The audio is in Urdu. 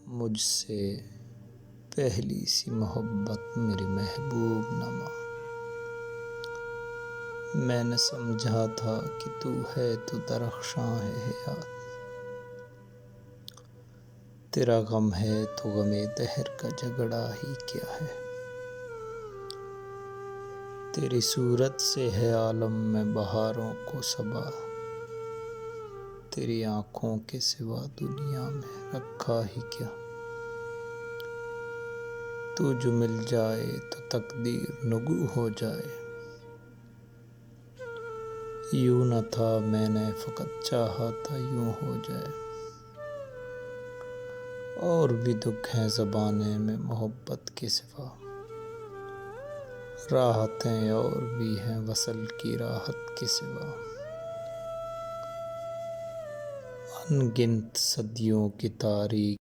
مجھ سے پہلی سی محبت میری محبوب نما، میں نے سمجھا تھا کہ تو ہے تو درخشاں ہے حیات، تیرا غم ہے تو غم دہر کا جھگڑا ہی کیا ہے، تیری صورت سے ہے عالم میں بہاروں کو صبا، تیری آنکھوں کے سوا دنیا میں رکھا ہی کیا، تو جو مل جائے تو تقدیر نگوں ہو جائے، یوں نہ تھا میں نے فقط چاہا تھا یوں ہو جائے، اور بھی دکھ ہیں زمانے میں محبت کے سوا، راحتیں اور بھی ہیں وصل کی راحت کے سوا، ان گنت صدیوں کی تاریخ